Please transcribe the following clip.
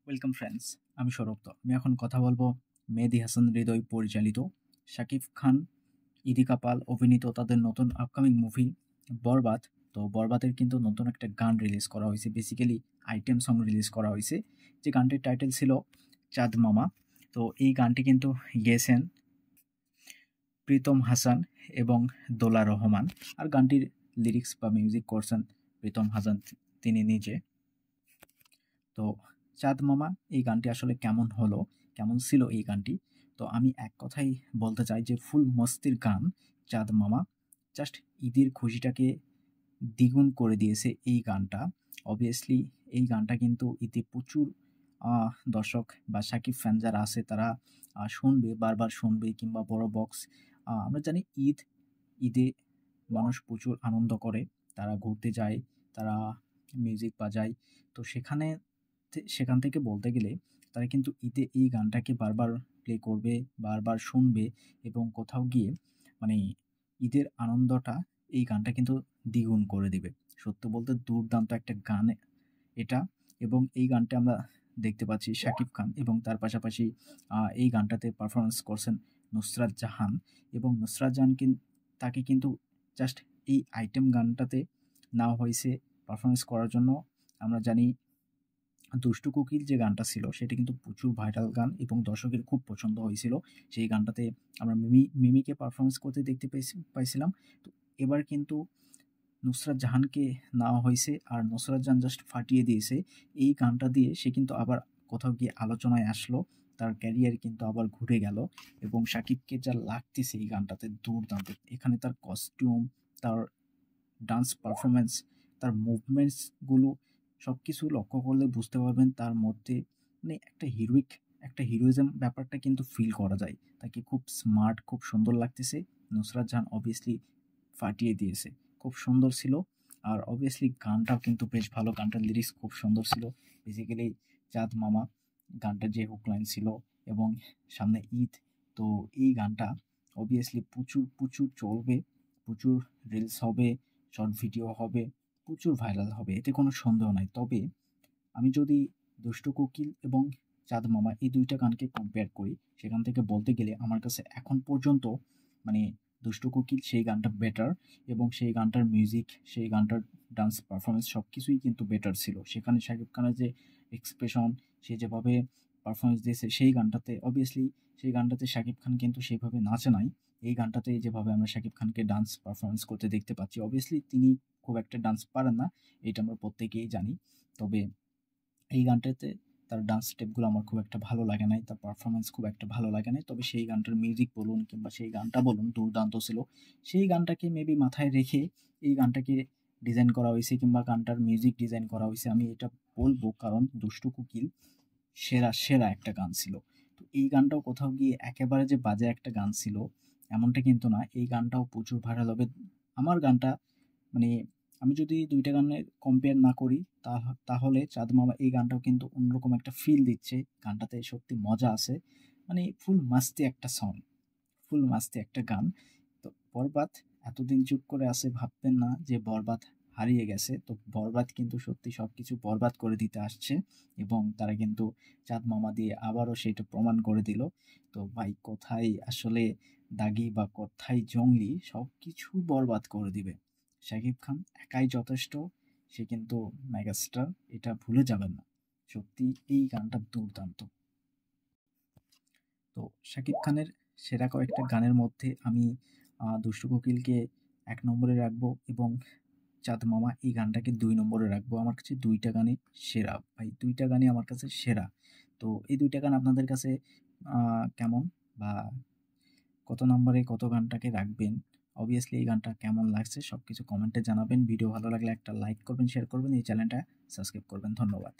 Welcome friends, আমি সৌরভ। আমি এখন কথা বলবো মেহেদী হাসান হৃদয় পরিচালিত, শাকিব খান, ইদিকা পাল অভিনীত তাদের নতুন আপকামিং মুভি বরবাদ। তো বরবাদের কিন্তু নতুন একটা গান রিলিজ করা হয়েছে, বেসিক্যালি আইটেম সং রিলিজ করা হয়েছে, যে গানটির টাইটেল ছিল চাঁদ মামা। তো এই গানটি কিন্তু গেয়েছেন প্রীতম হাসান এবং দোলা রহমান, আর গানটির লিরিক্স বা মিউজিক করছেন প্রীতম হাসান তিনি নিজে। তো চাঁদ মামা এই গানটি আসলে কেমন হলো, কেমন ছিল এই গানটি? তো আমি এক কথাই বলতে চাই যে ফুল মস্তির গান চাঁদ মামা। জাস্ট ঈদের খুশিটাকে দ্বিগুণ করে দিয়েছে এই গানটা। অবভিয়াসলি এই গানটা কিন্তু ঈদে প্রচুর দর্শক বা সাকিব ফ্যান যারা আছে তারা শুনবে, বারবার শুনবে, কিংবা বড় বক্স। আমরা জানি ঈদে মানুষ প্রচুর আনন্দ করে, তারা ঘুরতে যায়, তারা মিউজিক বাজায়। তো সেখান থেকে বলতে গেলে তারা কিন্তু ঈদে এই গানটাকে বারবার প্লে করবে, বারবার শুনবে, এবং কোথাও গিয়ে মানে ঈদের আনন্দটা এই গানটা কিন্তু দ্বিগুণ করে দিবে। সত্য বলতে দুর্দান্ত একটা গান এটা। এবং এই গানটা আমরা দেখতে পাচ্ছি শাকিব খান, এবং তার পাশাপাশি এই গানটাতে পারফরমেন্স করছেন নুসরাত জাহান। এবং নুসরাত জাহান তাকে কিন্তু জাস্ট এই আইটেম গানটাতে নেওয়া হয়েছে পারফরমেন্স করার জন্য। আমরা জানি দুষ্টু কোকিল যে গানটা ছিল সেটা কিন্তু প্রচুর ভাইরাল গান এবং দর্শকের খুব পছন্দ হয়েছিল। সেই গানটাতে আমরা মিমিকে পারফরমেন্স করতে দেখতে পাইছিলাম। তো এবার কিন্তু নুসরাত জাহানকে নেওয়া হয়েছে, আর নুসরাত জাহান জাস্ট ফাটিয়ে দিয়েছে এই গানটা দিয়ে। সে কিন্তু আবার কোথাও গিয়ে আলোচনায় আসলো, তার ক্যারিয়ার কিন্তু আবার ঘুরে গেল। এবং সাকিবকে যা লাগতেছে এই গানটাতে দুর্দান্ত। এখানে তার কস্টিউম, তার ডান্স পারফরমেন্স, তার মুভমেন্টসগুলো সব কিছু লক্ষ্য করলে বুঝতে পারবেন তার মধ্যে একটা হিরোইজম ব্যাপারটা কিন্তু ফিল করা যায়। তাকে খুব স্মার্ট, খুব সুন্দর লাগতেছে। নুসরাত জাহান অবভিয়াসলি ফাটিয়ে দিয়েছে, খুব সুন্দর ছিল। আর অবভিয়াসলি গানটাও কিন্তু বেশ ভালো, গানটার লিরিক্স খুব সুন্দর ছিল। বেসিক্যালি চাঁদ মামা গানটার যে হুক লাইন ছিল, এবং সামনে ঈদ, তো এই গানটা অবভিয়াসলি প্রচুর প্রচুর চলবে, প্রচুর রিলস হবে, শর্ট ভিডিও হবে, প্রচুর ভাইরাল হবে, এতে কোনো সন্দেহ নাই। তবে আমি যদি দুষ্টু কোকিল এবং চাঁদ মামা এই দুইটা গানকে কম্পেয়ার করি, সেখান থেকে বলতে গেলে আমার কাছে এখন পর্যন্ত মানে দুষ্টু কোকিল সেই গানটা বেটার, এবং সেই গানটার মিউজিক, সেই গানটার ডান্স পারফরমেন্স সব কিছুই কিন্তু বেটার ছিল। সেখানে শাকিব খানের যে এক্সপ্রেশন, সে যেভাবে পারফরমেন্স দিয়েছে সেই গানটাতে শাকিব খান কিন্তু সেইভাবে নাচে নাই। এই গানটাতে যেভাবে আমরা শাকিব খানকে ডান্স পারফরমেন্স করতে দেখতে পাচ্ছি, অবভিয়াসলি তিনি খুব একটা ডান্স পারেন না, এটা আমরা প্রত্যেকেই জানি। তবে এই গানটাতে তার ডান্স স্টেপগুলো আমার খুব একটা ভালো লাগে নাই, তার পারফরমেন্স খুব একটা ভালো লাগে নাই। তবে সেই গানটার মিউজিক বলুন কিংবা সেই গানটা বলুন দুর্দান্ত ছিল। সেই গানটাকে মেবি মাথায় রেখে এই গানটাকে ডিজাইন করা হয়েছে, কিংবা গানটার মিউজিক ডিজাইন করা হয়েছে, আমি এটা বলবো। কারণ দুষ্টু কোকিল সেরা সেরা একটা গান ছিল। তো এই গানটাও কোথাও গিয়ে একেবারে যে বাজে একটা গান ছিল এমনটা কিন্তু না, এই গানটাও প্রচুর ভাইরাল হবে। আমার গানটা মানে আমি যদি দুইটা গানের কম্পেয়ার না করি, তাহলে চাঁদ মামা এই গানটাও কিন্তু অন্যরকম একটা ফিল দিচ্ছে। গানটাতে সত্যি মজা আছে, মানে ফুল মাস্তি একটা সং, ফুল মাস্তি একটা গান। তো বরবাদ এতদিন চুপ করে আছে, ভাববেন না যে বরবাদ হারিয়ে গেছে। তো বরবাদ কিন্তু সত্যি সবকিছু বরবাদ করে দিতে আসছে, এবং তারা কিন্তু চাঁদ মামা দিয়ে আবারও সেটা প্রমাণ করে দিল। তো ভাই, কোথায় আসলে দাগি বা কোথায় জঙ্গলি, সব কিছু বরবাদ করে দিবে শাকিব খান। একাই যথেষ্ট, সে কিন্তু মেগাস্টার, এটা ভুলে যাবেন না। সত্যি এই গানটা দুর্দান্ত। তো শাকিব খানের সেরা কয়েকটা গানের মধ্যে আমি দুষ্টু কোকিলকে ১ নম্বরে রাখবো, এবং চাঁদ মামা এই গানটাকে ২ নম্বরে রাখবো। আমার কাছে ২ টা গানই সেরা ভাই, ২ টা গানই আমার কাছে সেরা। তো এই ২ টা গান আপনাদের কাছে কেমন, বা কত নম্বরে কত গানটাকে রাখবেন? অবভিয়াসলি এই গানটা কেমন লাগছে সবকিছু কমেন্টে জানাবেন। ভিডিও ভালো লাগলে একটা লাইক করবেন, শেয়ার করবেন, এই চ্যানেলটা সাবস্ক্রাইব করবেন। ধন্যবাদ।